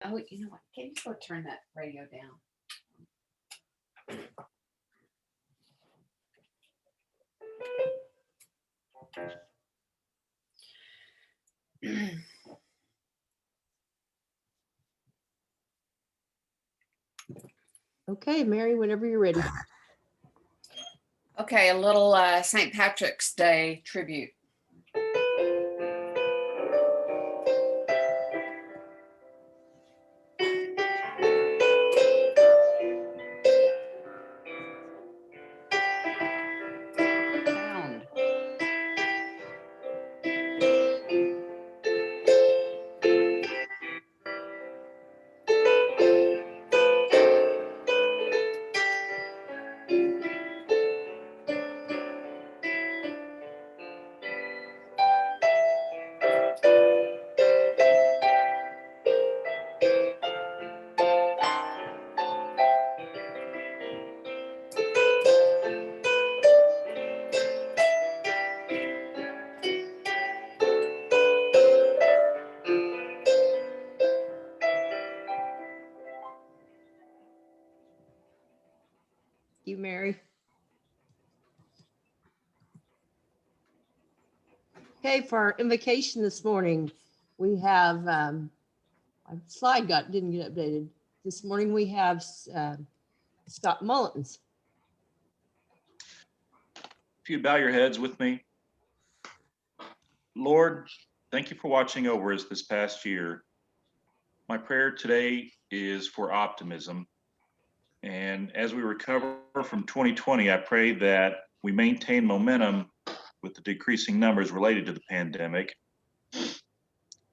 Oh, you know what? Can you go turn that radio down? Okay, Mary, whenever you're ready. Okay, a little St. Patrick's Day tribute. Sound. You, Mary. Okay, for our invocation this morning, we have, my slide didn't get updated. This morning we have Scott Mullins. If you bow your heads with me. Lord, thank you for watching over us this past year. My prayer today is for optimism. And as we recover from 2020, I pray that we maintain momentum with the decreasing numbers related to the pandemic.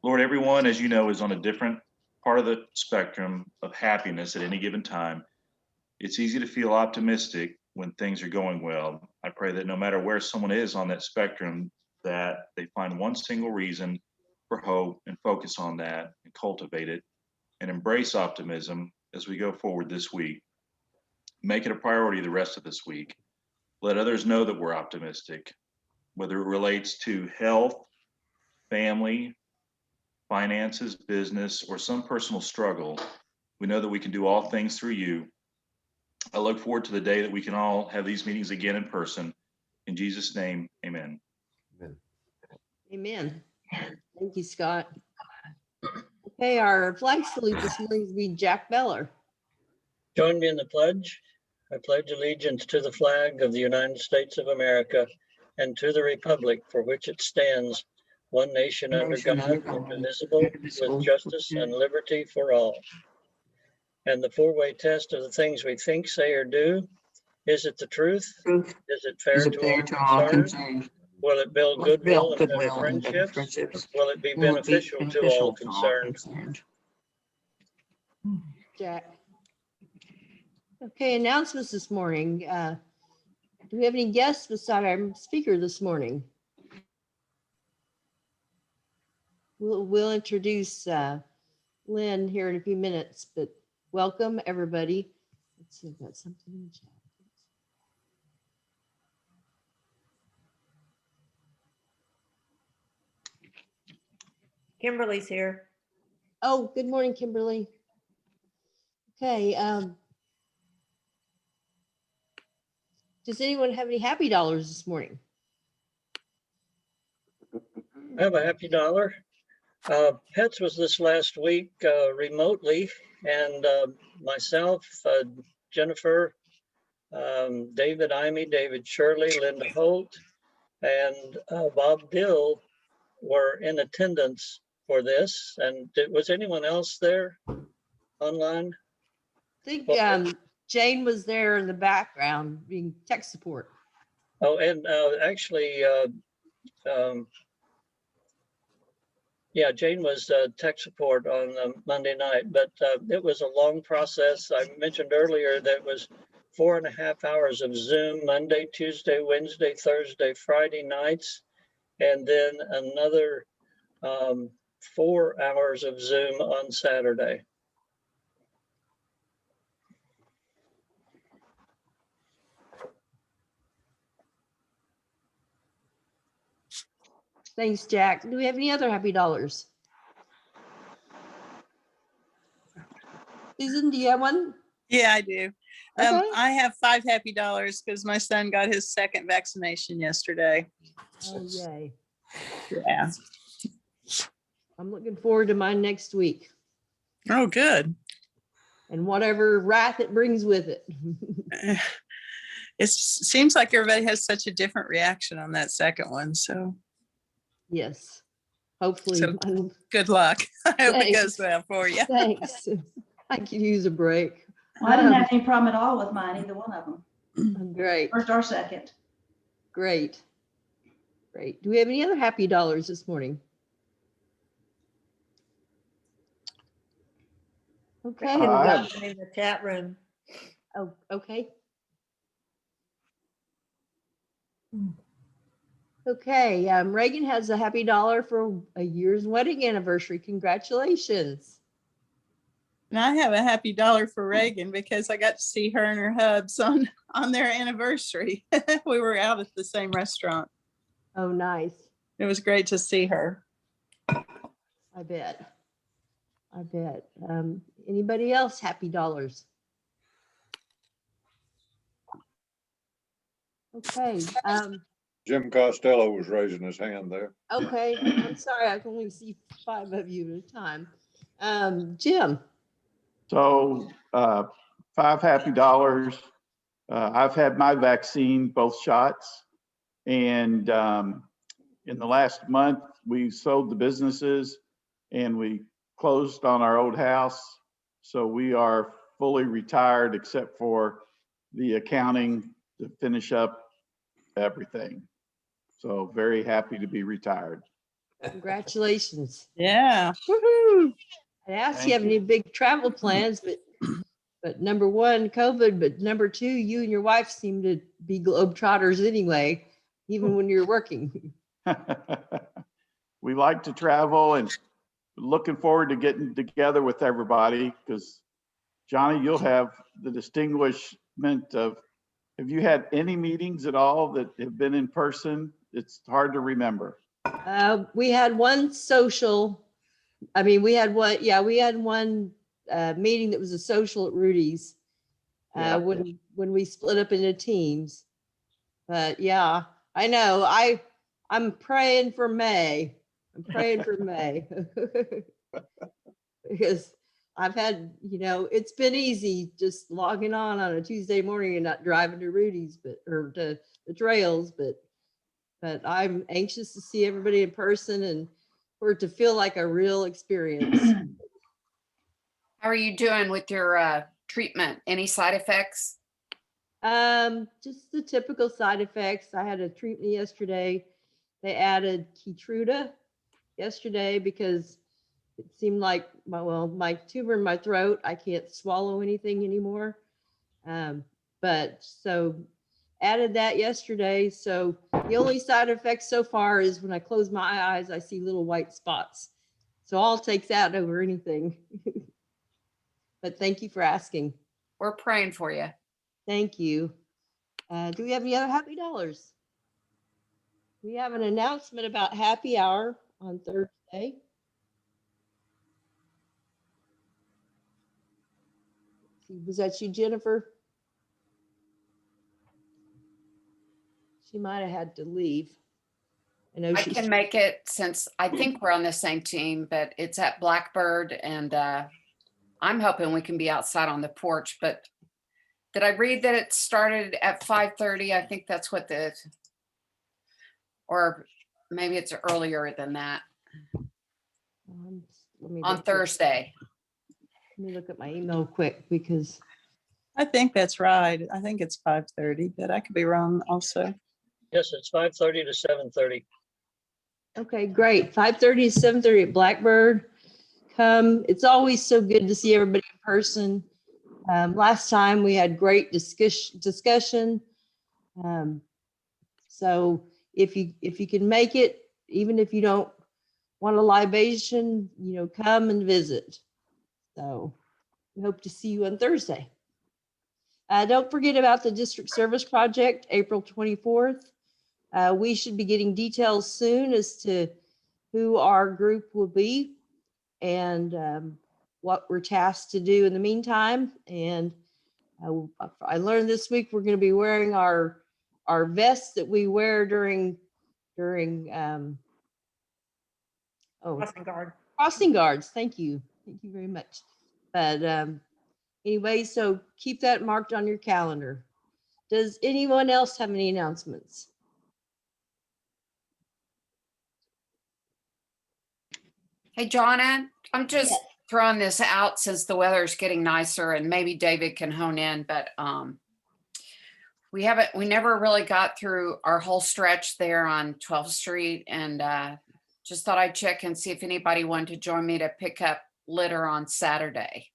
Lord, everyone, as you know, is on a different part of the spectrum of happiness at any given time. It's easy to feel optimistic when things are going well. I pray that no matter where someone is on that spectrum, that they find one single reason for hope and focus on that and cultivate it and embrace optimism as we go forward this week. Make it a priority the rest of this week. Let others know that we're optimistic, whether it relates to health, family, finances, business, or some personal struggle. We know that we can do all things through you. I look forward to the day that we can all have these meetings again in person. In Jesus' name, amen. Amen. Thank you, Scott. Okay, our flag salute this morning will be Jack Beller. Join me in the pledge. I pledge allegiance to the flag of the United States of America and to the republic for which it stands, one nation under God, indivisible, with justice and liberty for all. And the four-way test of the things we think, say, or do. Is it the truth? Is it fair to all concerned? Will it build goodwill and better friendships? Will it be beneficial to all concerned? Jack. Okay, announcements this morning. Do we have any guests beside our speaker this morning? We'll introduce Lynn here in a few minutes, but welcome everybody. Let's see, I've got something in the chat. Kimberly's here. Oh, good morning, Kimberly. Okay. Does anyone have any happy dollars this morning? I have a happy dollar. Pets was this last week remotely, and myself, Jennifer, David Imey, David Shirley, Linda Holt, and Bob Dill were in attendance for this. And was anyone else there online? I think Jane was there in the background being tech support. Oh, and actually, yeah, Jane was tech support on Monday night, but it was a long process. I mentioned earlier that it was 4.5 hours of Zoom, Monday, Tuesday, Wednesday, Thursday, Friday nights, and then another 4 hours of Zoom on Saturday. Thanks, Jack. Do we have any other happy dollars? Susan, do you have one? Yeah, I do. Okay. I have $5 happy because my son got his second vaccination yesterday. Oh, yay. Yeah. I'm looking forward to mine next week Oh, good. and whatever wrath it brings with it. It seems like everybody has such a different reaction on that second one. So Yes. Hopefully. So- good luck. I hope it goes Thanks. well for you. Thanks. I could use a break. Well, I didn't have any problem at all with mine, either one of them, Great, first or second. great. Great. Do we have any other happy dollars this morning? Okay. I well, have in the chat room. Oh, okay. Okay, Reagan has a happy dollar for a year's wedding anniversary. Congratulations. And I have a happy dollar for Reagan because I got to see her and her hubs on their anniversary. We were out at the same restaurant. Oh, nice. It was great to see her. I bet. I bet. Anybody else happy dollars? Okay. Jim Costello was raising his hand there. Okay. I'm sorry. I can only see 5 of you at a time. Jim. So $5 happy. I've had my vaccine, both shots. And in the last month, we sold the businesses and we closed on our old house. So we are fully retired except for the accounting to finish up everything. So very happy to be retired. Congratulations. Yeah. Woohoo. I asked Thank you have you. any big travel plans, but number one, COVID, but number two, you and your wife seem to be globetrotters anyway, even when you're working. We like to travel and looking forward to getting together with everybody because Johnny, you'll have the distinguishment of, have you had any meetings at all that have been in person? It's hard to remember. We had one social, we had one meeting that was a social at Rudy's Yeah. when we split up into teams. But yeah, I know. I'm praying for May. I'm praying for May. Because I've had, it's been easy just logging on a Tuesday morning and not driving to Rudy's, or to the trails, but I'm anxious to see everybody in person and for it to feel like a real experience. How are you doing with your treatment? Any side effects? Just the typical side effects. I had a treatment yesterday. They added Keytruda yesterday because it seemed like my tumor in my throat, I can't swallow anything anymore. But so added that yesterday. So the only side effect so far is when I close my eyes, I see little white spots. So I'll take that over anything. But thank you for asking. We're praying for you. Thank you. Do we have any other happy dollars? We have an announcement about happy hour on Thursday. Was that you, Jennifer? She might have had to leave. I know I she's can make it since I think we're on the same team, but it's at Blackbird and I'm hoping we can be outside on the porch, but did I read that it started at 5:30? I think that's what or maybe it's earlier than that let me on look Thursday. Let me look at my email quick because I think that's right. I think it's 5:30, but I could be wrong also. Yes, it's 5:30 to 7:30. okay, great. 5:30 to 7:30 at Blackbird. Come. It's always so good to see everybody in person. Last time we had great discussion. So if you can make it, even if you don't want a libation, come and visit. So we hope to see you on Thursday. Don't forget about the district service project, April 24th. We should be getting details soon as to who our group will be. And what we're tasked to do in the meantime. And I learned this week we're going to be wearing our vests that we wear during crossing guards. Thank you very much. But anyway, so keep that marked on your calendar. Does anyone else have any announcements? Hey, Jonna, I'm just Yes. throwing this out since the weather's getting nicer and maybe David can hone in, but we never really got through our whole stretch there on 12th Street, and just thought I'd check and see if anybody wanted to join me to pick up litter on Saturday.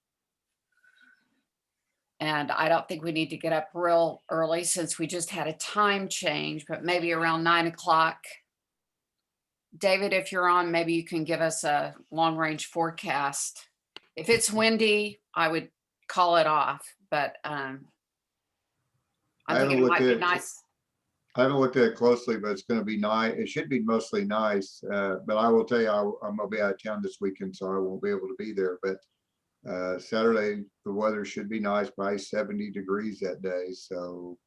And I don't think we need to get up real early since we just had a time change, but maybe around 9 o'clock. David, if you're on, maybe you can give us a long range forecast. If it's windy, I would call it off, but I think it might be nice. I haven't looked at it closely, but it's going to be nice. It should be mostly nice. But I will tell you, I'm going to be out of town this weekend, so I won't be able to be there. But Saturday, the weather should be nice, probably 70 degrees that day. So,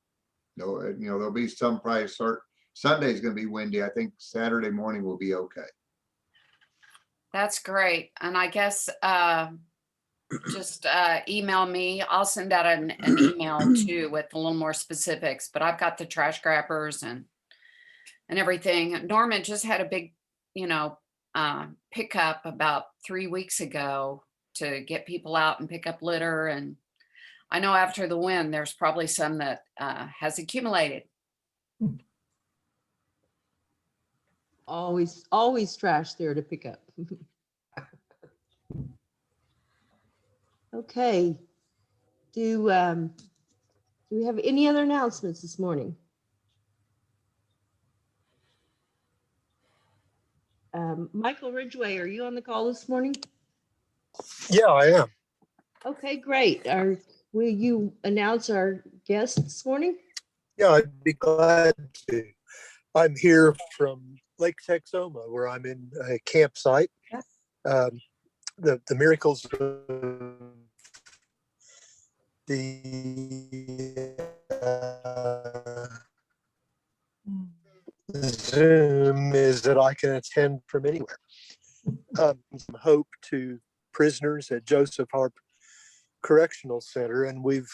there'll be some probably Sunday's going to be windy. I think Saturday morning will be okay. That's great. And I guess just email me. I'll send out an email too with a little more specifics, but I've got the trash grabbers and everything. Norman just had a big, pickup about 3 weeks ago to get people out and pick up litter. And I know after the wind, there's probably some that has accumulated. Always trash there to pick up. Okay. Do we have any other announcements this morning? Michael Ridgway, are you on the call this morning? Yeah, I am. Okay, great. Will you announce our guest this morning? Yeah, I'd be glad to. I'm here from Lake Texoma, where I'm in a campsite. The miracles of the Zoom is that I can attend from anywhere. Hope to prisoners at Joseph Harp Correctional Center, and we've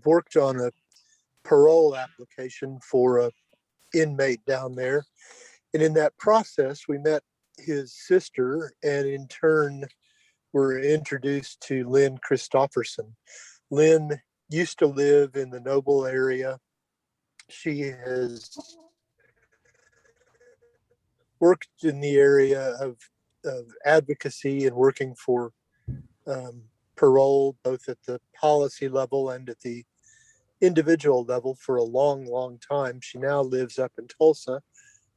worked on a parole application for a inmate down there, and in that process we met his sister, and in turn were introduced to Lynn Christopherson. Lynn used to live in the Noble area. She has worked in the area of advocacy and working for parole, both at the policy level and at the individual level for a long time. She now lives up in Tulsa,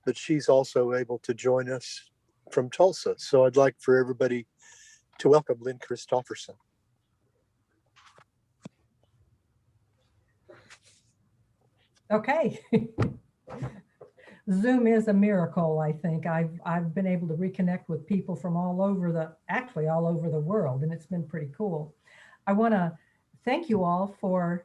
but she's also able to join us from Tulsa. So I'd like for everybody to welcome Lynn Christopherson. Okay. Zoom is a miracle, I think. I've been able to reconnect with people from all over the world, and it's been pretty cool. I want to thank you all for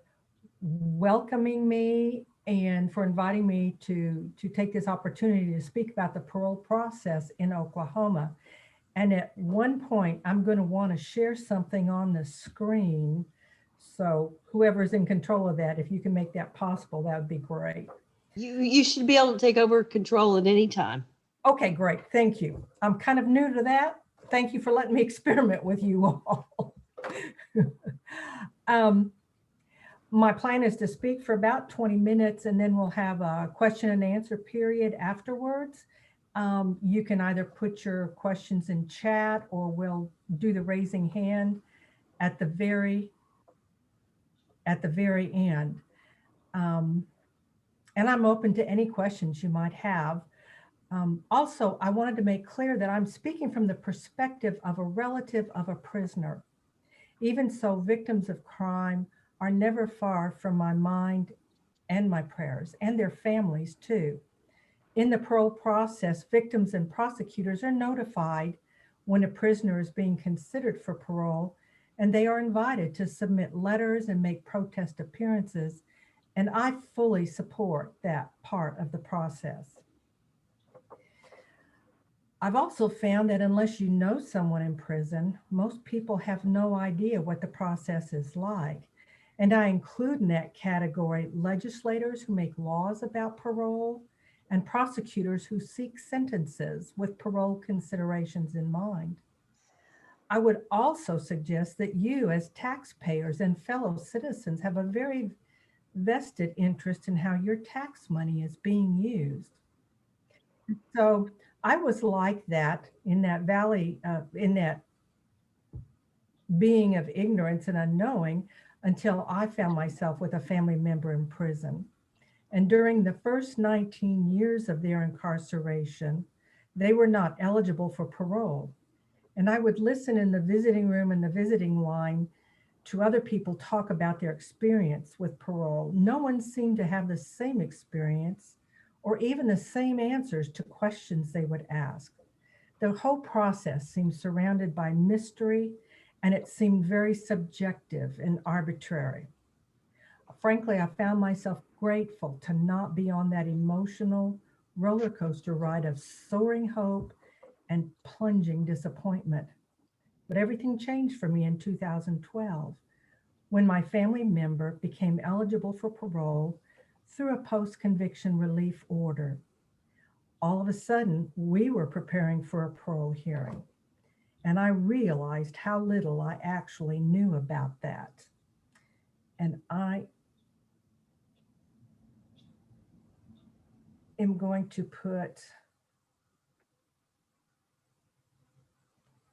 welcoming me and for inviting me to take this opportunity to speak about the parole process in Oklahoma. And at one point, I'm going to want to share something on the screen. So whoever's in control of that, if you can make that possible, that would be great. You should be able to take over control at any time. Okay, great. Thank you. I'm kind of new to that. Thank you for letting me experiment with you all. My plan is to speak for about 20 minutes, and then we'll have a question and answer period afterwards. You can either put your questions in chat, or we'll do the raising hand at the very end. And I'm open to any questions you might have. Also, I wanted to make clear that I'm speaking from the perspective of a relative of a prisoner. Even so, victims of crime are never far from my mind and my prayers, and their families too. In the parole process, victims and prosecutors are notified when a prisoner is being considered for parole, and they are invited to submit letters and make protest appearances. And I fully support that part of the process. I've also found that unless you know someone in prison, most people have no idea what the process is like. And I include in that category legislators who make laws about parole and prosecutors who seek sentences with parole considerations in mind. I would also suggest that you, as taxpayers and fellow citizens, have a very vested interest in how your tax money is being used. So I was like that in that valley, in that being of ignorance and unknowing until I found myself with a family member in prison. And during the first 19 years of their incarceration, they were not eligible for parole. And I would listen in the visiting room and the visiting line to other people talk about their experience with parole. No one seemed to have the same experience or even the same answers to questions they would ask. The whole process seemed surrounded by mystery, and it seemed very subjective and arbitrary. Frankly, I found myself grateful to not be on that emotional roller coaster ride of soaring hope and plunging disappointment. But everything changed for me in 2012 when my family member became eligible for parole through a post-conviction relief order. All of a sudden, we were preparing for a parole hearing, and I realized how little I actually knew about that. And I am going to put,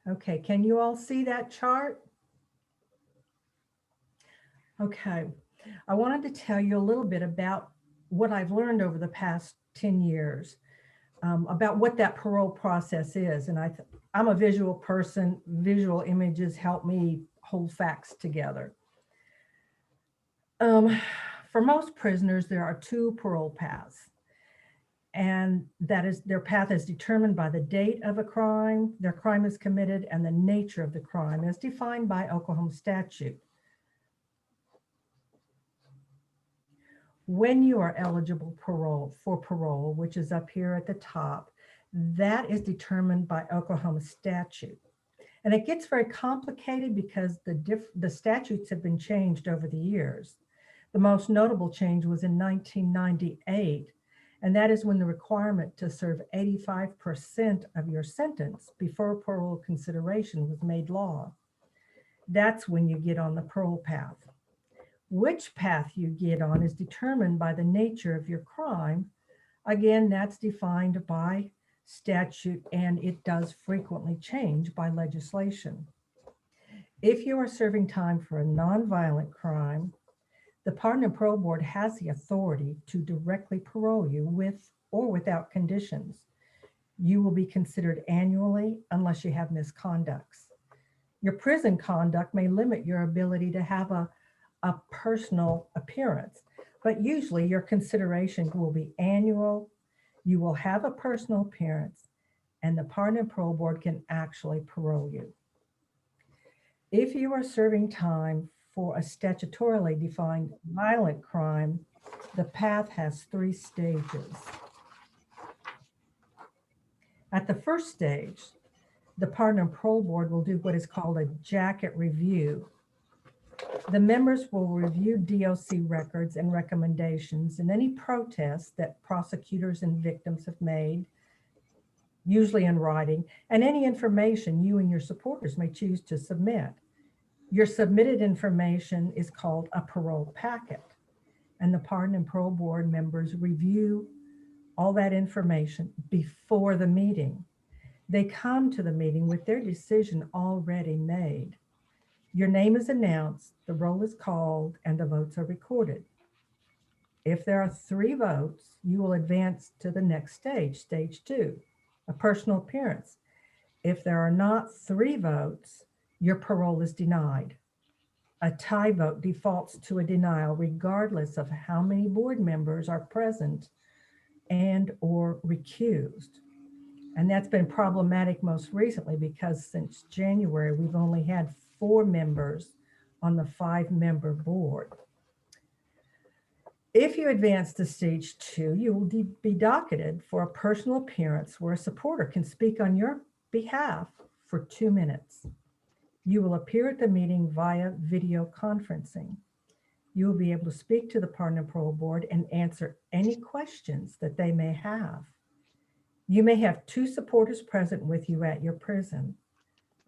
okay, can you all see that chart? Okay, I wanted to tell you a little bit about what I've learned over the past 10 years about what that parole process is. And I'm a visual person. Visual images help me hold facts together. For most prisoners, there are two parole paths. And that is, their path is determined by the date of a crime, their crime is committed, and the nature of the crime as defined by Oklahoma statute. When you are eligible for parole, which is up here at the top, that is determined by Oklahoma statute. And it gets very complicated because the statutes have been changed over the years. The most notable change was in 1998, and that is when the requirement to serve 85% of your sentence before parole consideration was made law. That's when you get on the parole path. Which path you get on is determined by the nature of your crime. Again, that's defined by statute, and it does frequently change by legislation. If you are serving time for a nonviolent crime, the Pardon and Parole Board has the authority to directly parole you with or without conditions. You will be considered annually unless you have misconducts. Your prison conduct may limit your ability to have a personal appearance, but usually your consideration will be annual. You will have a personal appearance, and the Pardon and Parole Board can actually parole you. If you are serving time for a statutorily defined violent crime, the path has 3 stages. At the first stage, the Pardon and Parole Board will do what is called a jacket review. The members will review DOC records and recommendations and any protests that prosecutors and victims have made, usually in writing, and any information you and your supporters may choose to submit. Your submitted information is called a parole packet, and the Pardon and Parole Board members review all that information before the meeting. They come to the meeting with their decision already made. Your name is announced, the roll is called, and the votes are recorded. If there are 3 votes, you will advance to the next stage, stage 2, a personal appearance. If there are not 3 votes, your parole is denied. A tie vote defaults to a denial regardless of how many board members are present and or recused. And that's been problematic most recently because since January, we've only had 4 members on the 5-member board. If you advance to stage 2, you will be docketed for a personal appearance where a supporter can speak on your behalf for 2 minutes. You will appear at the meeting via video conferencing. You will be able to speak to the Pardon and Parole Board and answer any questions that they may have. You may have 2 supporters present with you at your prison.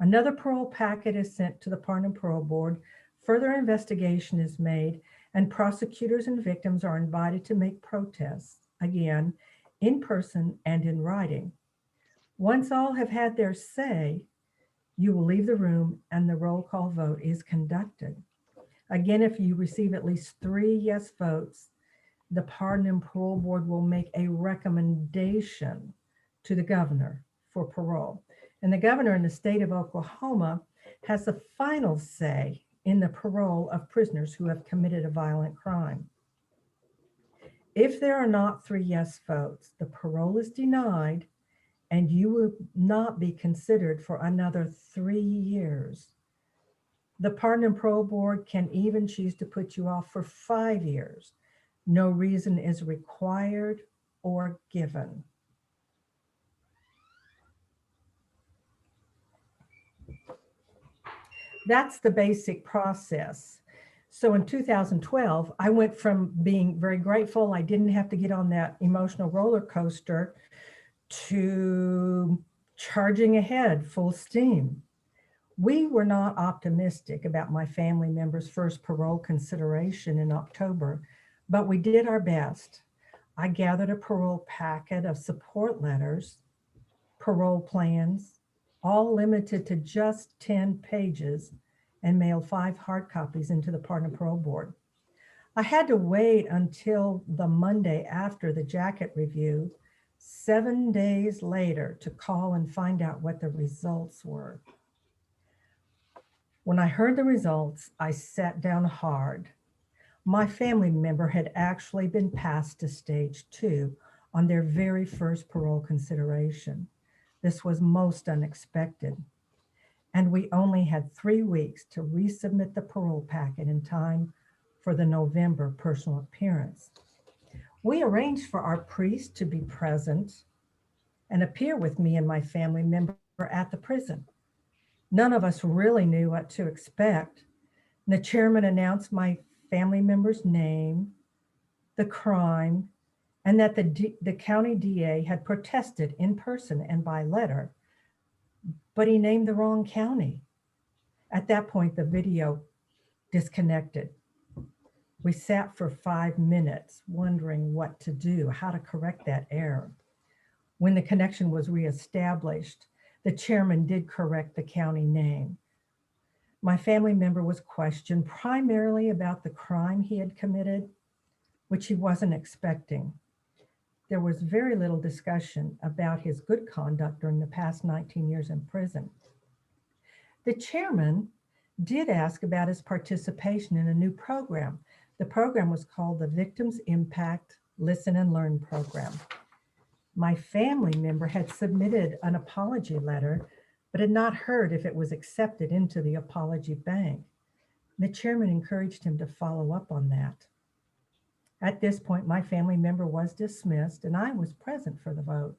Another parole packet is sent to the Pardon and Parole Board. Further investigation is made, and prosecutors and victims are invited to make protests, again, in person and in writing. Once all have had their say, you will leave the room and the roll call vote is conducted. Again, if you receive at least 3 yes votes, the Pardon and Parole Board will make a recommendation to the governor for parole. And the governor in the state of Oklahoma has the final say in the parole of prisoners who have committed a violent crime. If there are not 3 yes votes, the parole is denied and you will not be considered for another 3 years. The Pardon and Parole Board can even choose to put you off for 5 years. No reason is required or given. That's the basic process. So in 2012, I went from being very grateful I didn't have to get on that emotional roller coaster to charging ahead full steam. We were not optimistic about my family member's first parole consideration in October, but we did our best. I gathered a parole packet of support letters, parole plans, all limited to just 10 pages, and mailed 5 hard copies into the Pardon and Parole Board. I had to wait until the Monday after the jacket review, 7 days later, to call and find out what the results were. When I heard the results, I sat down hard. My family member had actually been passed to stage 2 on their very first parole consideration. This was most unexpected. And we only had 3 weeks to resubmit the parole packet in time for the November personal appearance. We arranged for our priest to be present and appear with me and my family member at the prison. None of us really knew what to expect. The chairman announced my family member's name, the crime, and that the county DA had protested in person and by letter, but he named the wrong county. At that point, the video disconnected. We sat for 5 minutes wondering what to do, how to correct that error. When the connection was reestablished, the chairman did correct the county name. My family member was questioned primarily about the crime he had committed, which he wasn't expecting. There was very little discussion about his good conduct during the past 19 years in prison. The chairman did ask about his participation in a new program. The program was called the Victims Impact Listen and Learn program. My family member had submitted an apology letter, but had not heard if it was accepted into the apology bank. The chairman encouraged him to follow up on that. At this point, my family member was dismissed and I was present for the vote.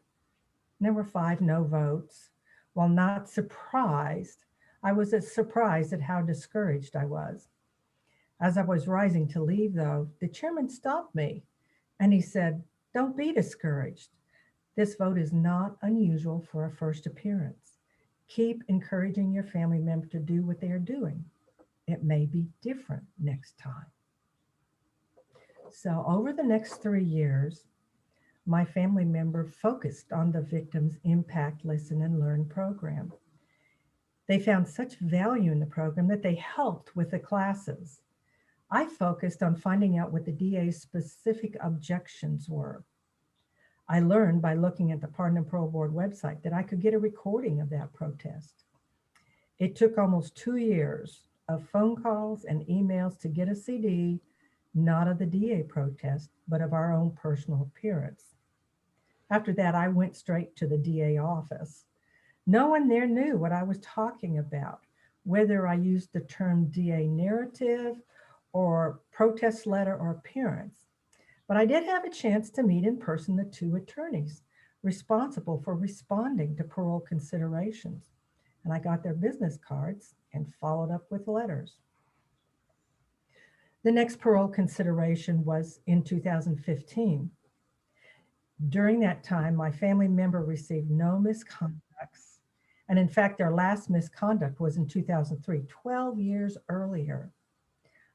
There were 5 no votes. While not surprised, I was surprised at how discouraged I was. As I was rising to leave, though, the chairman stopped me and he said, "Don't be discouraged. This vote is not unusual for a first appearance. Keep encouraging your family member to do what they are doing. It may be different next time." So over the next 3 years, my family member focused on the Victims Impact Listen and Learn program. They found such value in the program that they helped with the classes. I focused on finding out what the DA's specific objections were. I learned by looking at the Pardon and Parole Board website that I could get a recording of that protest. It took almost 2 years of phone calls and emails to get a CD, not of the DA protest, but of our own personal appearance. After that, I went straight to the DA office. No one there knew what I was talking about. whether I used the term DA narrative or protest letter or appearance. But I did have a chance to meet in person the two attorneys responsible for responding to parole considerations. And I got their business cards and followed up with letters. The next parole consideration was in 2015. During that time, my family member received no misconducts. And in fact, their last misconduct was in 2003, 12 years earlier.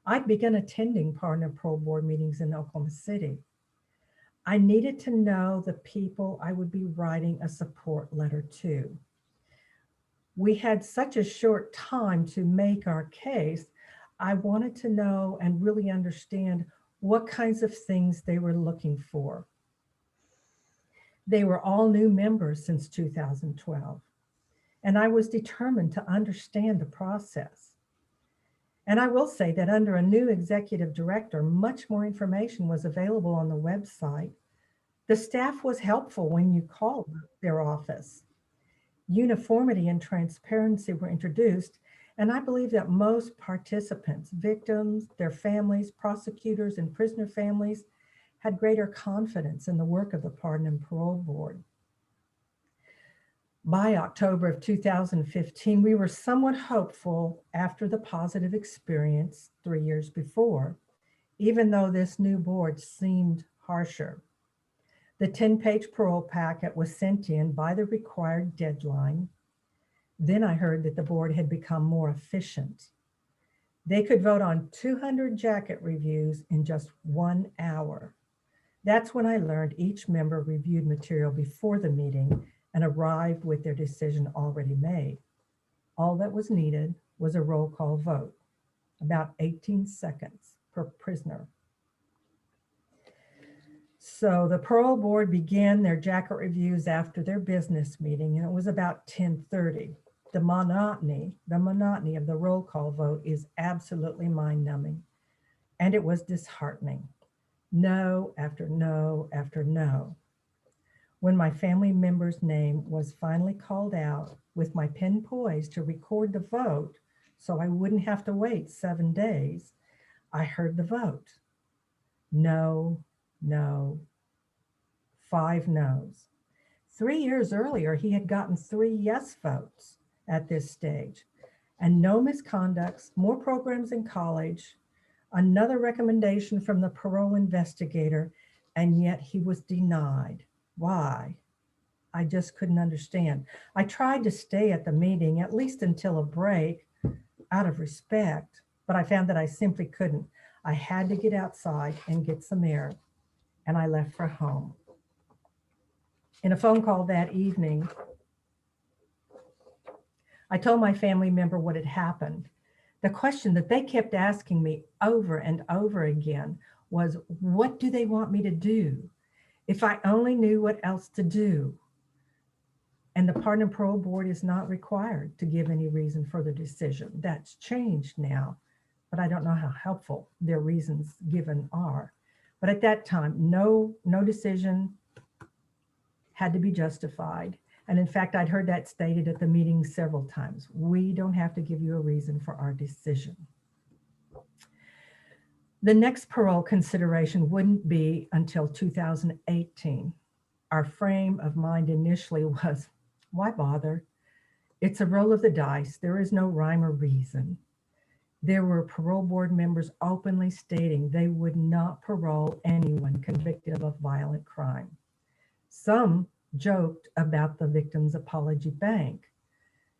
I'd begun attending partner parole board meetings in Oklahoma City. I needed to know the people I would be writing a support letter to. We had such a short time to make our case. I wanted to know and really understand what kinds of things they were looking for. They were all new members since 2012, and I was determined to understand the process. And I will say that under a new executive director, much more information was available on the website. The staff was helpful when you called their office. Uniformity and transparency were introduced, and I believe that most participants, victims, their families, prosecutors, and prisoner families had greater confidence in the work of the Pardon and Parole Board. By October of 2015, we were somewhat hopeful after the positive experience 3 years before, even though this new board seemed harsher. The 10-page parole packet was sent in by the required deadline. Then I heard that the board had become more efficient. They could vote on 200 jacket reviews in just 1 hour. That's when I learned each member reviewed material before the meeting and arrived with their decision already made. All that was needed was a roll call vote, about 18 seconds per prisoner. So the parole board began their jacket reviews after their business meeting, and it was about 10:30. The monotony of the roll call vote is absolutely mind-numbing, and it was disheartening. No after no after no. When my family member's name was finally called out with my pen poised to record the vote so I wouldn't have to wait 7 days, I heard the vote. No, no, 5 no's. 3 years earlier, he had gotten 3 yes votes at this stage, and no misconducts, more programs in college, another recommendation from the parole investigator, and yet he was denied. Why? I just couldn't understand. I tried to stay at the meeting, at least until a break, out of respect, but I found that I simply couldn't. I had to get outside and get some air, and I left for home. In a phone call that evening, I told my family member what had happened. The question that they kept asking me over and over again was, what do they want me to do? If I only knew what else to do. And the Pardon and Parole Board is not required to give any reason for the decision. That's changed now, but I don't know how helpful their reasons given are. But at that time, no decision had to be justified. And in fact, I'd heard that stated at the meeting several times. We don't have to give you a reason for our decision. The next parole consideration wouldn't be until 2018. Our frame of mind initially was, why bother? It's a roll of the dice. There is no rhyme or reason. There were parole board members openly stating they would not parole anyone convicted of a violent crime. Some joked about the Victims Apology Bank,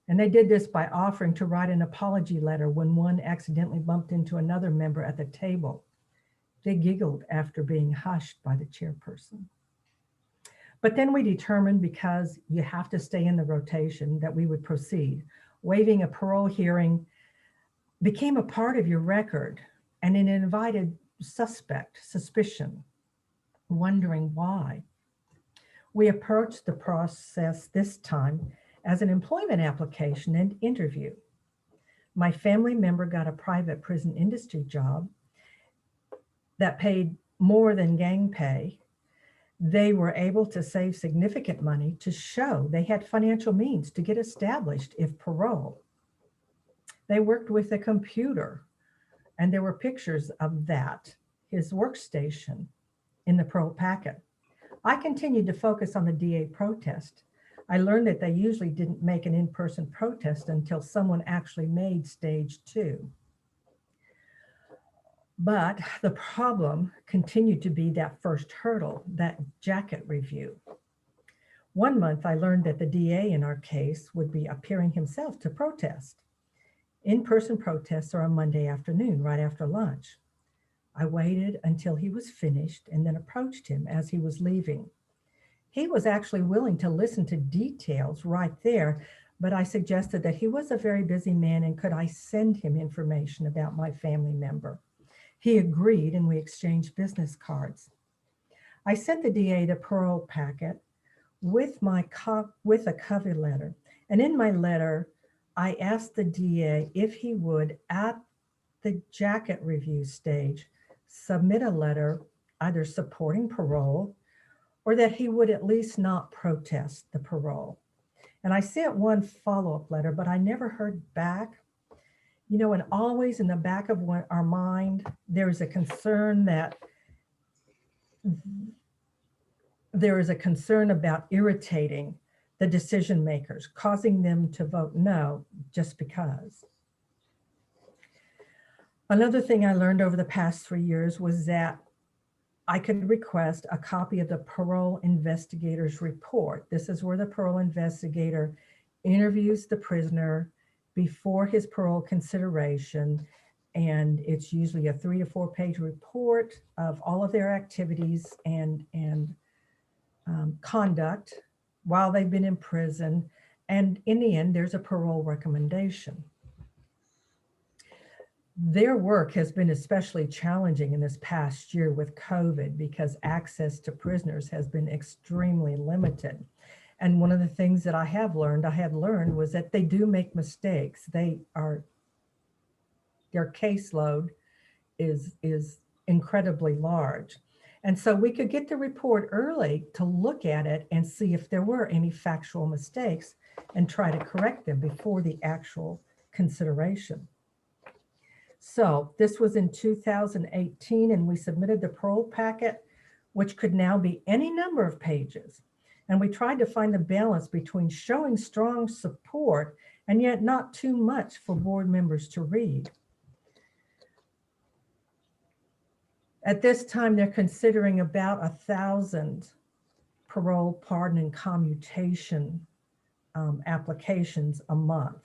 and they did this by offering to write an apology letter when one accidentally bumped into another member at the table. They giggled after being hushed by the chairperson. But then we determined, because you have to stay in the rotation, that we would proceed. Waiving a parole hearing became a part of your record, and it invited suspicion, wondering why. We approached the process this time as an employment application and interview. My family member got a private prison industry job that paid more than gang pay. They were able to save significant money to show they had financial means to get established if parole. They worked with a computer, and there were pictures of that, his workstation, in the parole packet. I continued to focus on the DA protest. I learned that they usually didn't make an in-person protest until someone actually made stage 2. But the problem continued to be that first hurdle, that jacket review. One month, I learned that the DA in our case would be appearing himself to protest. In-person protests are on Monday afternoon, right after lunch. I waited until he was finished and then approached him as he was leaving. He was actually willing to listen to details right there, but I suggested that he was a very busy man and could I send him information about my family member. He agreed and we exchanged business cards. I sent the DA the parole packet with a cover letter. And in my letter, I asked the DA if he would, at the jacket review stage, submit a letter either supporting parole or that he would at least not protest the parole. And I sent one follow-up letter, but I never heard back. You know, and always in the back of our mind, there's a concern about irritating the decision makers, causing them to vote no just because. Another thing I learned over the past 3 years was that I could request a copy of the parole investigator's report. This is where the parole investigator interviews the prisoner before his parole consideration. And it's usually a 3 to 4 page report of all of their activities and conduct while they've been in prison. And in the end, there's a parole recommendation. Their work has been especially challenging in this past year with COVID because access to prisoners has been extremely limited. And one of the things that I had learned was that they do make mistakes. Their caseload is incredibly large. And so we could get the report early to look at it and see if there were any factual mistakes and try to correct them before the actual consideration. So this was in 2018, and we submitted the parole packet, which could now be any number of pages. And we tried to find the balance between showing strong support and yet not too much for board members to read. At this time, they're considering about 1,000 parole, pardon, and commutation applications a month.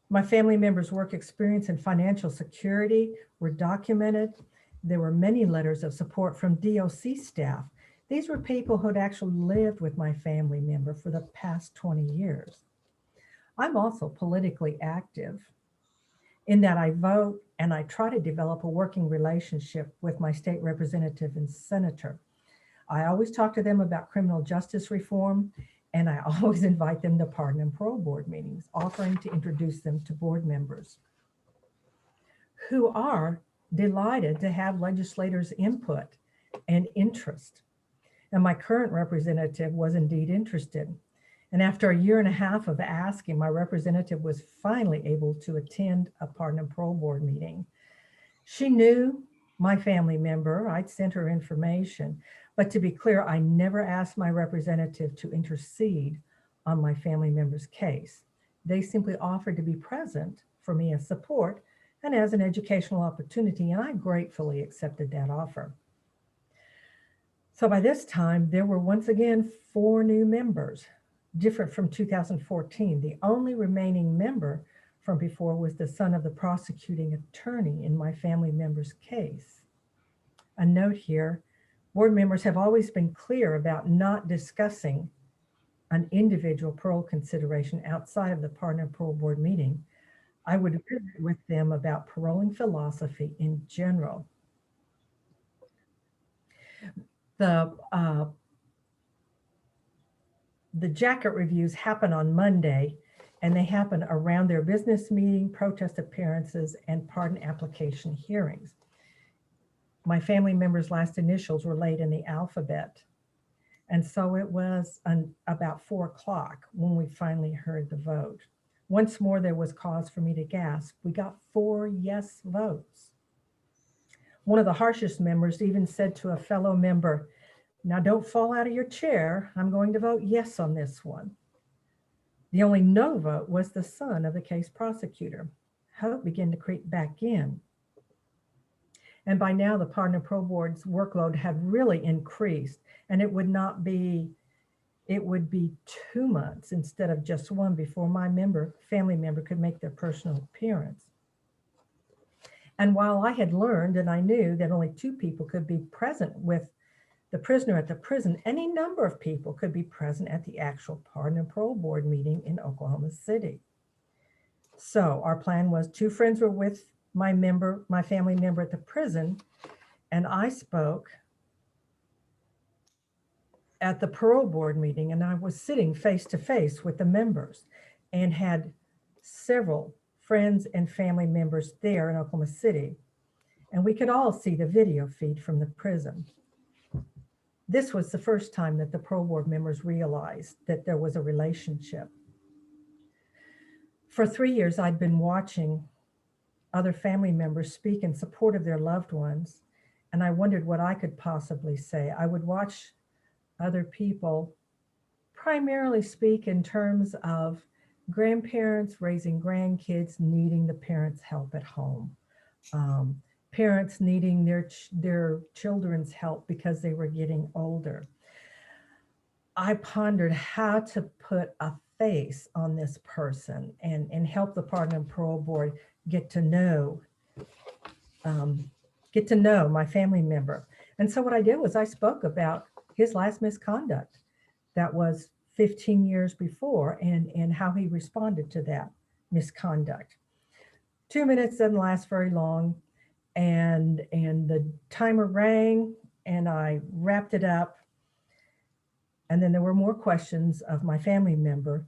My family members' work experience and financial security were documented. There were many letters of support from DOC staff. These were people who had actually lived with my family member for the past 20 years. I'm also politically active in that I vote and I try to develop a working relationship with my state representative and senator. I always talk to them about criminal justice reform, and I always invite them to pardon and parole board meetings, offering to introduce them to board members who are delighted to have legislators' input and interest. And my current representative was indeed interested. And after a year and a half of asking, my representative was finally able to attend a pardon and parole board meeting. She knew my family member. I'd sent her information. But to be clear, I never asked my representative to intercede on my family member's case. They simply offered to be present for me as support and as an educational opportunity, and I gratefully accepted that offer. So by this time, there were once again 4 new members, different from 2014. The only remaining member from before was the son of the prosecuting attorney in my family member's case. A note here, board members have always been clear about not discussing an individual parole consideration outside of the pardon and parole board meeting. I would visit with them about paroling philosophy in general. The jacket reviews happen on Monday, and they happen around their business meeting, protest appearances, and pardon application hearings. My family members' last initials were laid in the alphabet. And so it was about 4 o'clock when we finally heard the vote. Once more, there was cause for me to gasp. We got 4 yes votes. One of the harshest members even said to a fellow member, "Now don't fall out of your chair. I'm going to vote yes on this one." The only no vote was the son of the case prosecutor. Hope began to creep back in. And by now the Pardon and Parole Board's workload had really increased, and it would be 2 months instead of just 1 before my family member could make their personal appearance. And while I had learned and I knew that only 2 people could be present with the prisoner at the prison, any number of people could be present at the actual Pardon and Parole Board meeting in Oklahoma City. So our plan was 2 friends were with my family member at the prison, and I spoke at the parole board meeting, and I was sitting face to face with the members and had several friends and family members there in Oklahoma City, and we could all see the video feed from the prison. This was the first time that the parole board members realized that there was a relationship. For 3 years, I'd been watching other family members speak in support of their loved ones, and I wondered what I could possibly say. I would watch other people primarily speak in terms of grandparents raising grandkids needing the parents' help at home, parents needing their children's help because they were getting older. I pondered how to put a face on this person and help the Pardon and Parole Board get to know my family member. And so what I did was I spoke about his last misconduct that was 15 years before and how he responded to that misconduct. 2 minutes doesn't last very long, and the timer rang and I wrapped it up. And then there were more questions of my family member.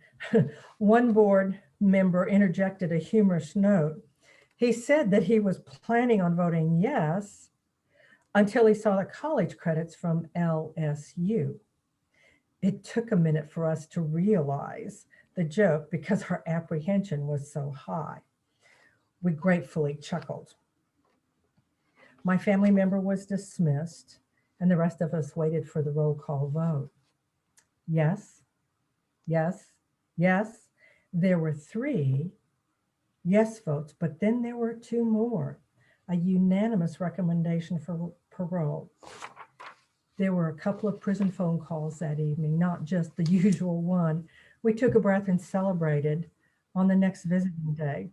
One board member interjected a humorous note. He said that he was planning on voting yes until he saw the college credits from LSU. It took a minute for us to realize the joke because our apprehension was so high. We gratefully chuckled. My family member was dismissed, and the rest of us waited for the roll call vote. Yes, yes, yes. There were 3 yes votes, but then there were 2 more. A unanimous recommendation for parole. There were a couple of prison phone calls that evening, not just the usual one. We took a breath and celebrated on the next visiting day.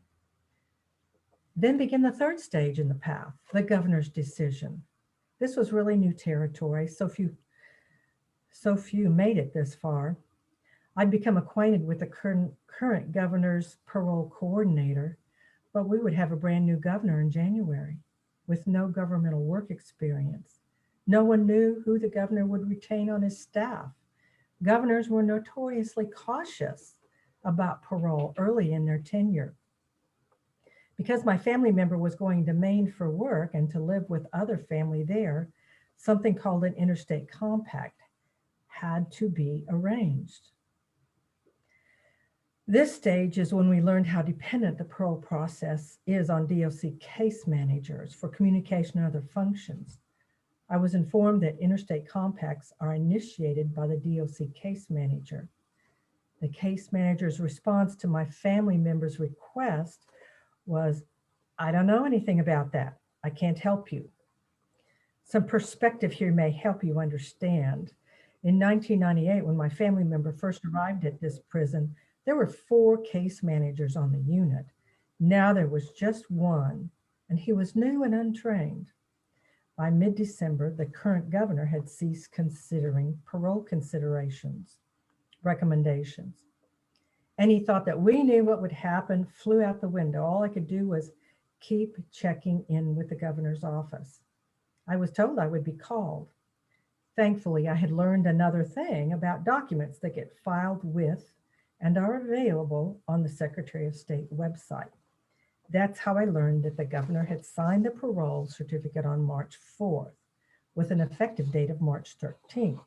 Then began the 3rd stage in the path, the governor's decision. This was really new territory. So few made it this far. I'd become acquainted with the current governor's parole coordinator, but we would have a brand new governor in January with no governmental work experience. No one knew who the governor would retain on his staff. Governors were notoriously cautious about parole early in their tenure. Because my family member was going to Maine for work and to live with other family there, something called an interstate compact had to be arranged. This stage is when we learned how dependent the parole process is on DOC case managers for communication and other functions. I was informed that interstate compacts are initiated by the DOC case manager. The case manager's response to my family member's request was, "I don't know anything about that. I can't help you." Some perspective here may help you understand. In 1998, when my family member first arrived at this prison, there were 4 case managers on the unit. Now there was just 1, and he was new and untrained. By mid-December, the current governor had ceased considering parole recommendations. And he thought that we knew what would happen, flew out the window. All I could do was keep checking in with the governor's office. I was told I would be called. Thankfully, I had learned another thing about documents that get filed with and are available on the Secretary of State website. That's how I learned that the governor had signed the parole certificate on March 4th with an effective date of March 13th.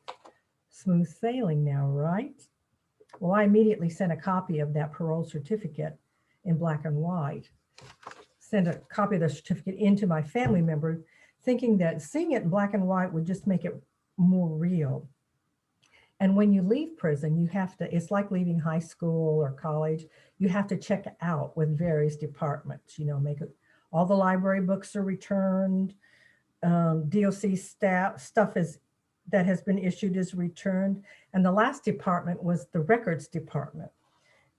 Smooth sailing now, right? Well, I immediately sent a copy of that parole certificate in black and white, sent a copy of the certificate into my family member, thinking that seeing it in black and white would just make it more real. And when you leave prison, you have to, it's like leaving high school or college, you have to check out with various departments, make it, all the library books are returned, DOC stuff is that has been issued is returned. And the last department was the records department.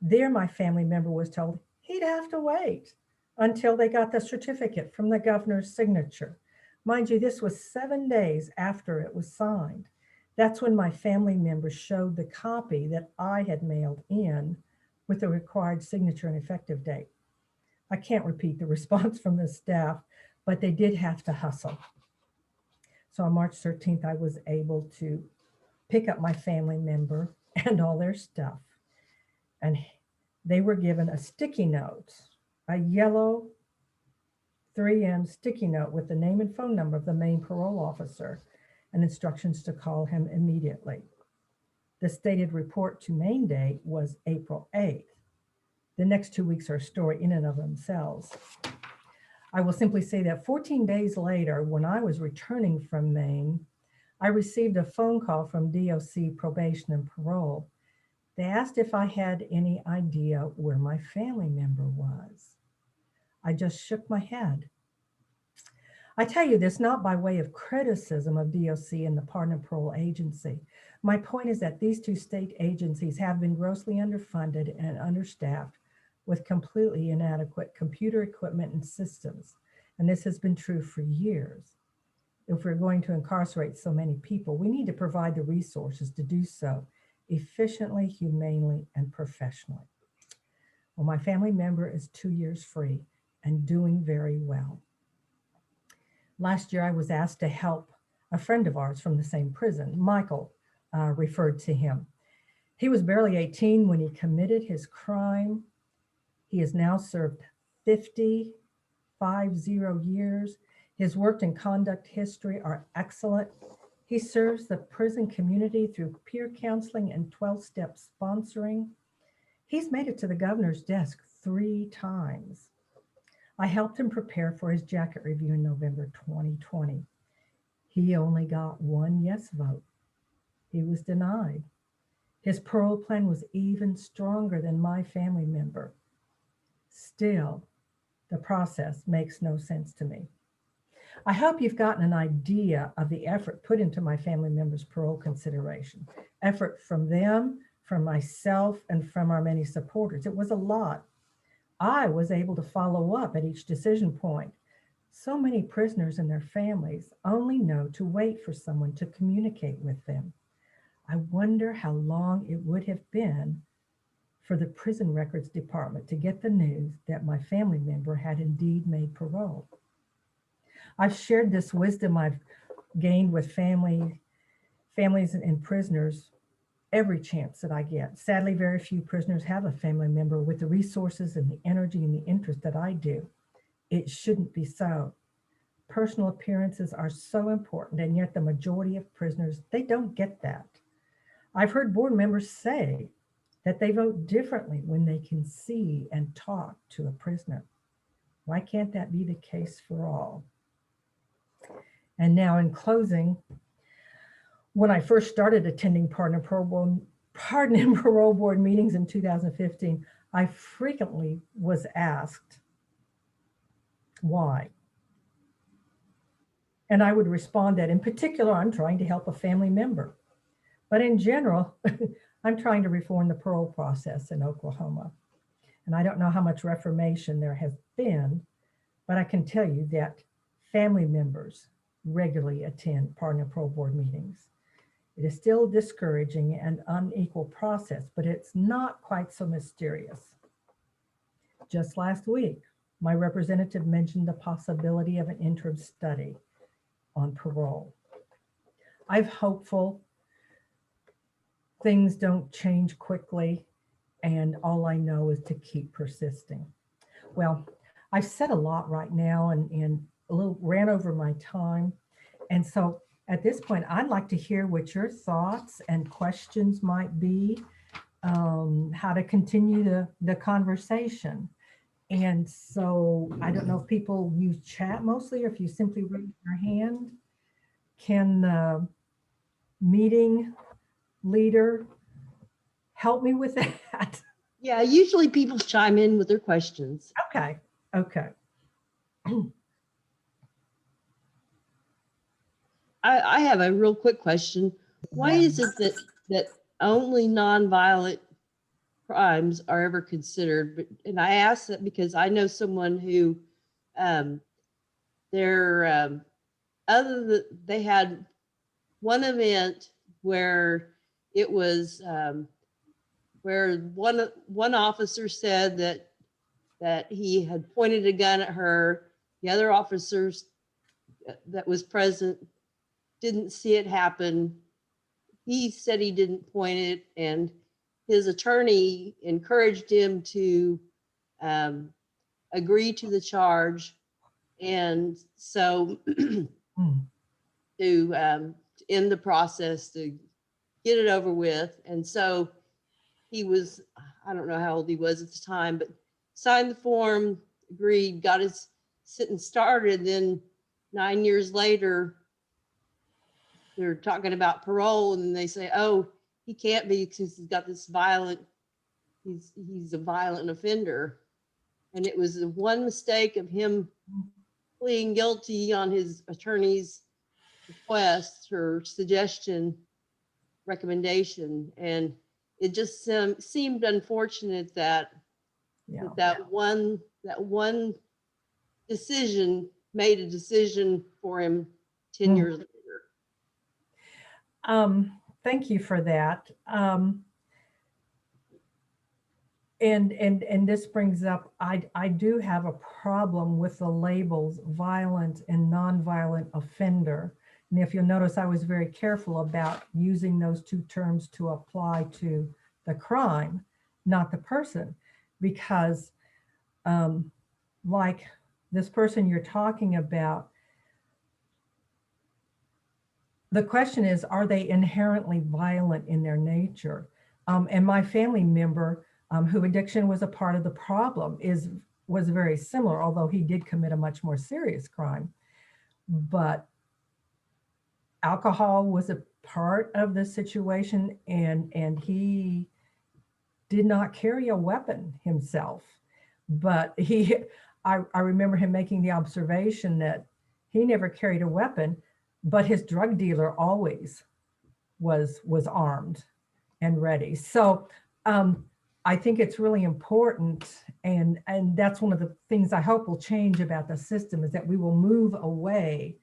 There, my family member was told he'd have to wait until they got the certificate from the governor's signature. Mind you, this was 7 days after it was signed. That's when my family member showed the copy that I had mailed in with the required signature and effective date. I can't repeat the response from the staff, but they did have to hustle. So on March 13th, I was able to pick up my family member and all their stuff. And they were given a sticky note, a yellow 3M sticky note with the name and phone number of the main parole officer and instructions to call him immediately. The stated report to Maine date was April 8th. The next 2 weeks are a story in and of themselves. I will simply say that 14 days later, when I was returning from Maine, I received a phone call from DOC Probation and Parole. They asked if I had any idea where my family member was. I just shook my head. I tell you this not by way of criticism of DOC and the Pardon and Parole Agency. My point is that these two state agencies have been grossly underfunded and understaffed with completely inadequate computer equipment and systems. And this has been true for years. If we're going to incarcerate so many people, we need to provide the resources to do so efficiently, humanely, and professionally. Well, my family member is 2 years free and doing very well. Last year, I was asked to help a friend of ours from the same prison. Michael referred to him. He was barely 18 when he committed his crime. He has now served 50 years. His work and conduct history are excellent. He serves the prison community through peer counseling and 12-step sponsoring. He's made it to the governor's desk 3 times. I helped him prepare for his jacket review in November 2020. He only got 1 yes vote. He was denied. His parole plan was even stronger than my family member. Still, the process makes no sense to me. I hope you've gotten an idea of the effort put into my family members' parole consideration. Effort from them, from myself, and from our many supporters. It was a lot. I was able to follow up at each decision point. So many prisoners and their families only know to wait for someone to communicate with them. I wonder how long it would have been for the prison records department to get the news that my family member had indeed made parole. I've shared this wisdom I've gained with families and prisoners every chance that I get. Sadly, very few prisoners have a family member with the resources and the energy and the interest that I do. It shouldn't be so. Personal appearances are so important, and yet the majority of prisoners, they don't get that. I've heard board members say that they vote differently when they can see and talk to a prisoner. Why can't that be the case for all? And now in closing, when I first started attending Pardon and Parole Board meetings in 2015, I frequently was asked why. And I would respond that in particular, I'm trying to help a family member. But in general, I'm trying to reform the parole process in Oklahoma. And I don't know how much reformation there has been, but I can tell you that family members regularly attend Pardon and Parole Board meetings. It is still a discouraging and unequal process, but it's not quite so mysterious. Just last week, my representative mentioned the possibility of an interim study on parole. I'm hopeful things don't change quickly, and all I know is to keep persisting. Well, I've said a lot right now and a little ran over my time. And so at this point, I'd like to hear what your thoughts and questions might be, how to continue the conversation. And so I don't know if people use chat mostly, or if you simply raise your hand. Can the meeting leader help me with that? Yeah, usually people chime in with their questions. Okay, okay. I have a real quick question. Why is it that only nonviolent crimes are ever considered? And I ask that because I know someone who, they're, they had one event where it was, where one officer said that he had pointed a gun at her. The other officers that was present didn't see it happen. He said he didn't point it, and his attorney encouraged him to agree to the charge. And so to end the process, to get it over with. And so he was, I don't know how old he was at the time, but signed the form, agreed, got his sentence started. Then 9 years later, they're talking about parole, and then they say, oh, he can't be because he's got this violent, he's a violent offender. And it was the one mistake of him pleading guilty on his attorney's request or suggestion, recommendation. And it just seemed unfortunate that that one decision made a decision for him 10 years later. Thank you for that. And this brings up, I do have a problem with the labels violent and nonviolent offender. And if you'll notice, I was very careful about using those two terms to apply to the crime, not the person, because like this person you're talking about, the question is, are they inherently violent in their nature? And my family member, who addiction was a part of the problem, was very similar, although he did commit a much more serious crime. But alcohol was a part of the situation, and he did not carry a weapon himself. But I remember him making the observation that he never carried a weapon, but his drug dealer always was armed and ready. So I think it's really important, and that's one of the things I hope will change about the system, is that we will move away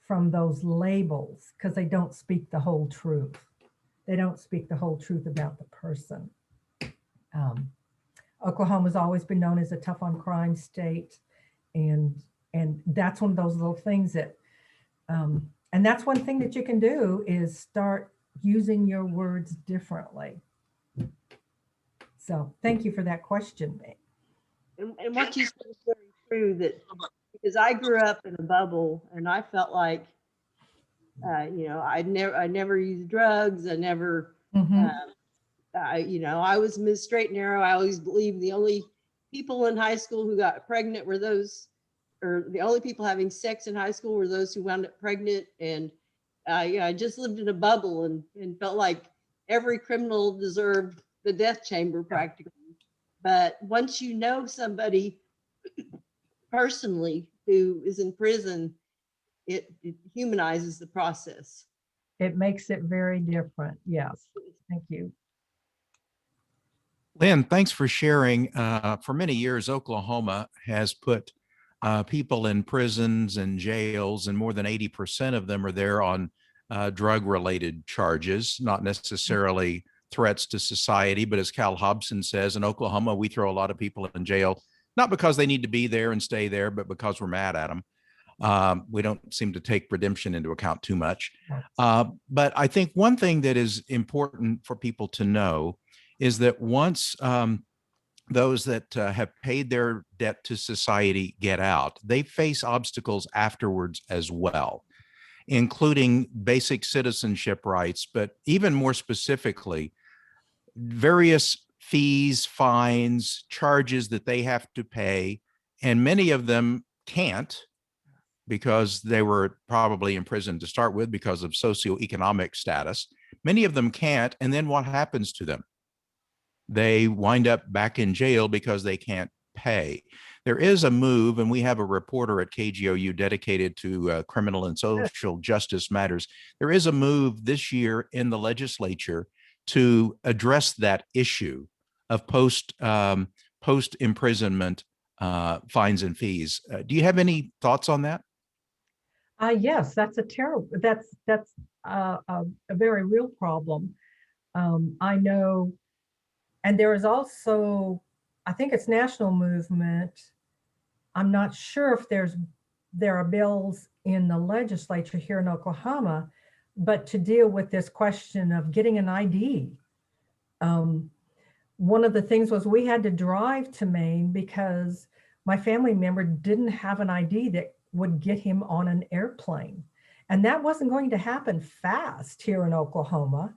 from those labels, because they don't speak the whole truth. They don't speak the whole truth about the person. Oklahoma's always been known as a tough on crime state, and that's one of those little things that and that's one thing that you can do, is start using your words differently. So thank you for that question. And what you said is very true, that because I grew up in a bubble, and I felt like, I never used drugs. I never, I was Ms. Straight and Narrow. I always believed the only people in high school who got pregnant were those, or the only people having sex in high school were those who wound up pregnant. And I just lived in a bubble and felt like every criminal deserved the death chamber practically. But once you know somebody personally who is in prison, it humanizes the process. It makes it very different. Yes. Thank you. Lynn, thanks for sharing. For many years, Oklahoma has put people in prisons and jails, and more than 80% of them are there on drug-related charges, not necessarily threats to society. But as Cal Hobson says, in Oklahoma, we throw a lot of people in jail, not because they need to be there and stay there, but because we're mad at them. We don't seem to take redemption into account too much. But I think one thing that is important for people to know is that once those that have paid their debt to society get out, they face obstacles afterwards as well. including basic citizenship rights, but even more specifically, various fees, fines, charges that they have to pay, and many of them can't because they were probably in prison to start with because of socioeconomic status. Many of them can't, and then what happens to them? They wind up back in jail because they can't pay. There is a move, and we have a reporter at KGOU dedicated to criminal and social justice matters. There is a move this year in the legislature to address that issue of post imprisonment fines and fees. Do you have any thoughts on that? Yes, that's a very real problem. I know, and there is also, I think it's national movement. I'm not sure if there are bills in the legislature here in Oklahoma, but to deal with this question of getting an ID. One of the things was we had to drive to Maine because my family member didn't have an ID that would get him on an airplane. And that wasn't going to happen fast here in Oklahoma.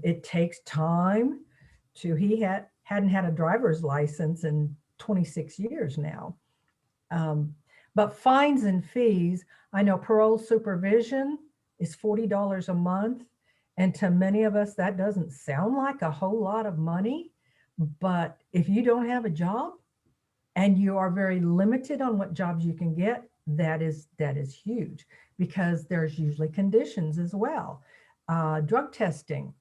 It takes time he hadn't had a driver's license in 26 years now. But fines and fees, I know parole supervision is $40 a month. And to many of us, that doesn't sound like a whole lot of money. But if you don't have a job and you are very limited on what jobs you can get, that is huge, because there's usually conditions as well. Drug testing,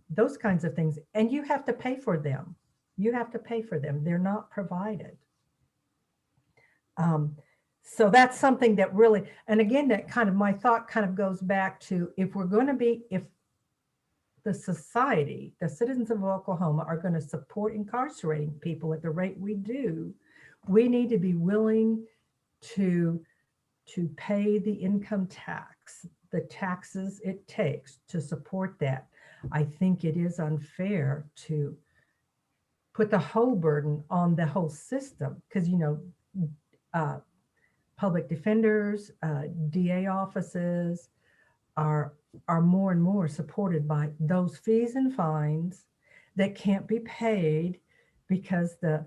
those kinds of things. And you have to pay for them. They're not provided. So that's something that really, and again, that kind of, my thought kind of goes back to, if the society, the citizens of Oklahoma are going to support incarcerating people at the rate we do, we need to be willing to pay the income tax, the taxes it takes to support that. I think it is unfair to put the whole burden on the whole system, because, public defenders, DA offices are more and more supported by those fees and fines that can't be paid because the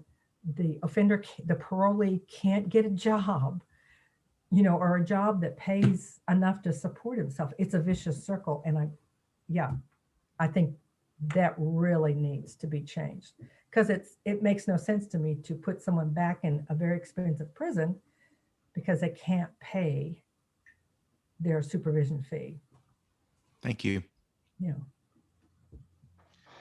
offender, the parolee can't get a job, or a job that pays enough to support himself. It's a vicious circle. And I think that really needs to be changed, because it makes no sense to me to put someone back in a very expensive prison because they can't pay their supervision fee. Thank you. Yeah.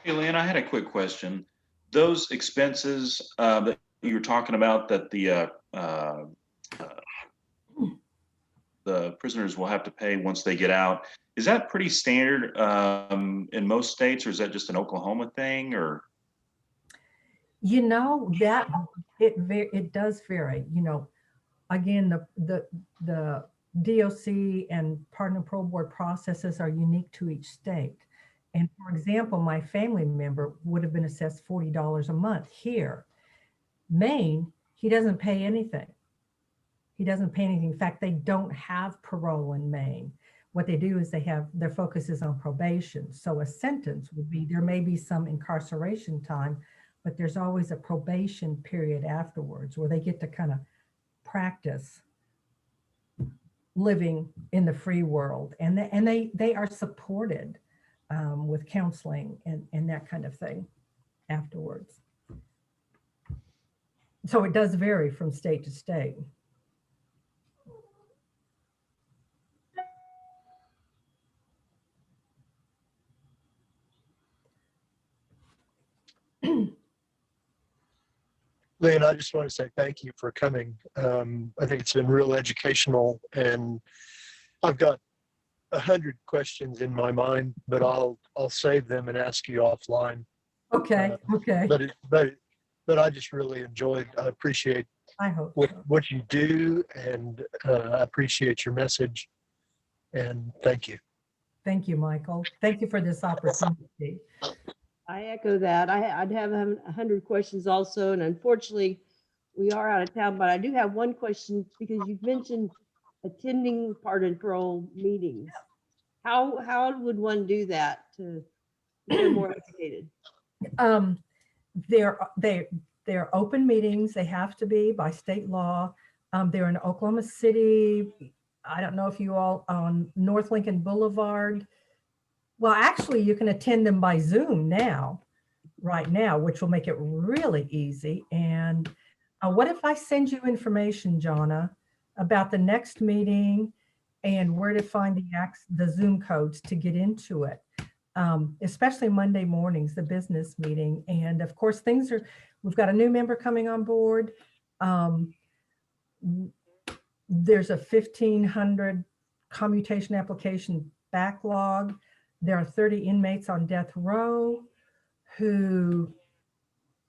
Hey, Lynn, I had a quick question. Those expenses that you were talking about that the prisoners will have to pay once they get out, is that pretty standard in most states, or is that just an Oklahoma thing? Or that it does vary. Again, the DOC and Pardon and Parole Board processes are unique to each state. And for example, my family member would have been assessed $40 a month here. Maine, he doesn't pay anything. In fact, they don't have parole in Maine. What they do is their focus is on probation. So a sentence would be, there may be some incarceration time, but there's always a probation period afterwards where they get to kind of practice living in the free world. And they are supported with counseling and that kind of thing afterwards. So it does vary from state to state. Lynn, I just want to say thank you for coming. I think it's been real educational, and I've got 100 questions in my mind, but I'll save them and ask you offline. Okay. But I just really enjoyed. I appreciate what you do, and I appreciate your message. And thank you. Thank you, Michael. Thank you for this opportunity. I echo that. I'd have 100 questions also, and unfortunately, we are out of town. But I do have one question, because you've mentioned attending pardon parole meetings. How would one do that to become more educated? They're open meetings. They have to be by state law. They're in Oklahoma City. I don't know if you all on North Lincoln Boulevard. Well, actually, you can attend them by Zoom right now, which will make it really easy. And what if I send you information, Jonna, about the next meeting and where to find the Zoom codes to get into it? Especially Monday mornings, the business meeting. And of course, we've got a new member coming on board. There's a 1,500 commutation application backlog. There are 30 inmates on death row who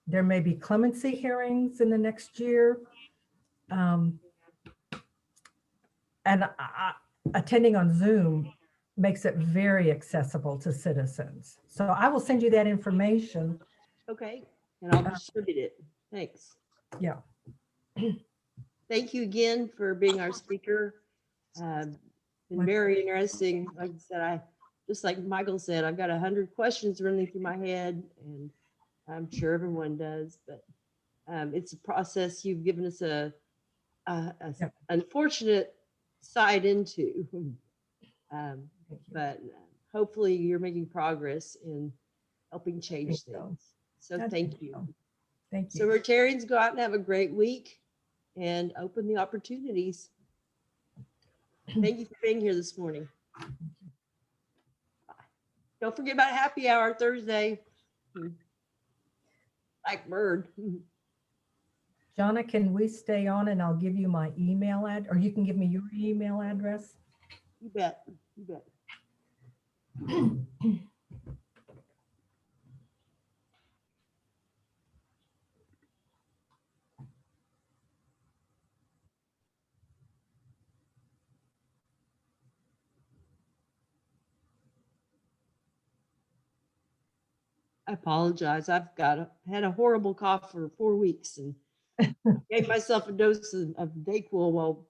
there may be clemency hearings in the next year. Attending on Zoom makes it very accessible to citizens. So I will send you that information. Okay, and I'll distribute it. Thanks. Yeah. Thank you again for being our speaker. Been very interesting. Like I said, just like Michael said, I've got 100 questions running through my head, and I'm sure everyone does. But it's a process you've given us a unfortunate side into. But hopefully you're making progress in helping change things. So thank you. Thank you. So Rotarians, go out and have a great week and open the opportunities. Thank you for being here this morning. Bye. Don't forget about happy hour Thursday. Like bird. Jonna, can we stay on and I'll give you my email or you can give me your email address? You bet. You bet. I apologize. I've had a horrible cough for 4 weeks and gave myself a dose of Dayquil while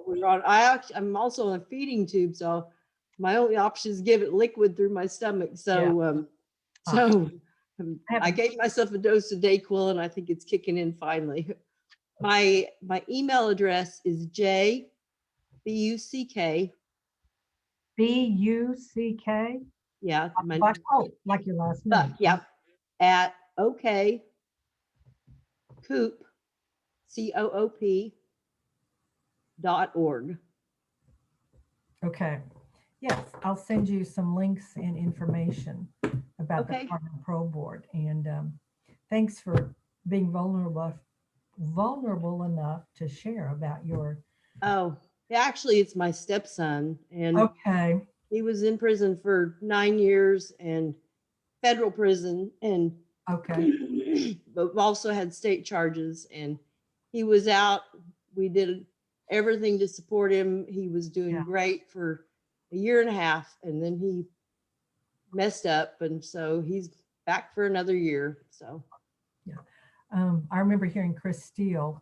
we were on. I'm also on a feeding tube, so my only option is give it liquid through my stomach. So, I gave myself a dose of Dayquil, and I think it's kicking in finally. My email address is JBUCK. BUCK. Yeah, like your last name. Yeah, at OK Coop COOP.org. Okay. Yes, I'll send you some links and information about the Department Pro Board. And thanks for being vulnerable enough to share about your. Oh, actually, it's my stepson, and he was in prison for 9 years and federal prison, and but also had state charges. And he was out. We did everything to support him. He was doing great for a year and a half, and then he messed up, and so he's back for another year. So I remember hearing Chris Steele,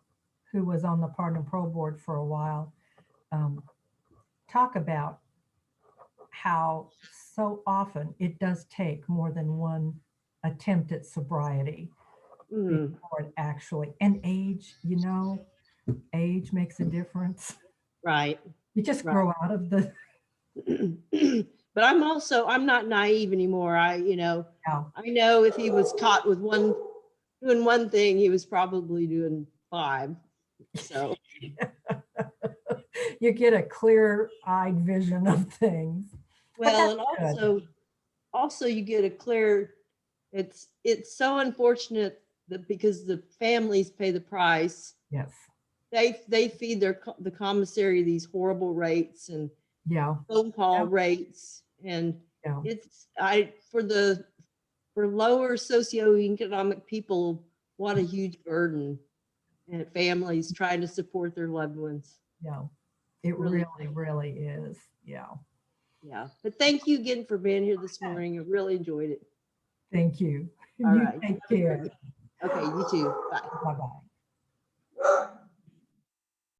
who was on the Pardon and Parole Board for a while, talk about how so often it does take more than one attempt at sobriety before it actually, and age, age makes a difference. Right. You just grow out of the. But I'm not naive anymore. I know if he was caught with doing one thing, he was probably doing 5. So you get a clear-eyed vision of things. Well, and also you get a clear. It's so unfortunate that because the families pay the price. Yes. They feed the commissary these horrible rates and phone call rates, and it's for lower socioeconomic people, what a huge burden, and families trying to support their loved ones. Yeah, it really is. Yeah. But thank you again for being here this morning. I really enjoyed it. Thank you. All right. Take care. Okay, you too. Bye. Bye-bye.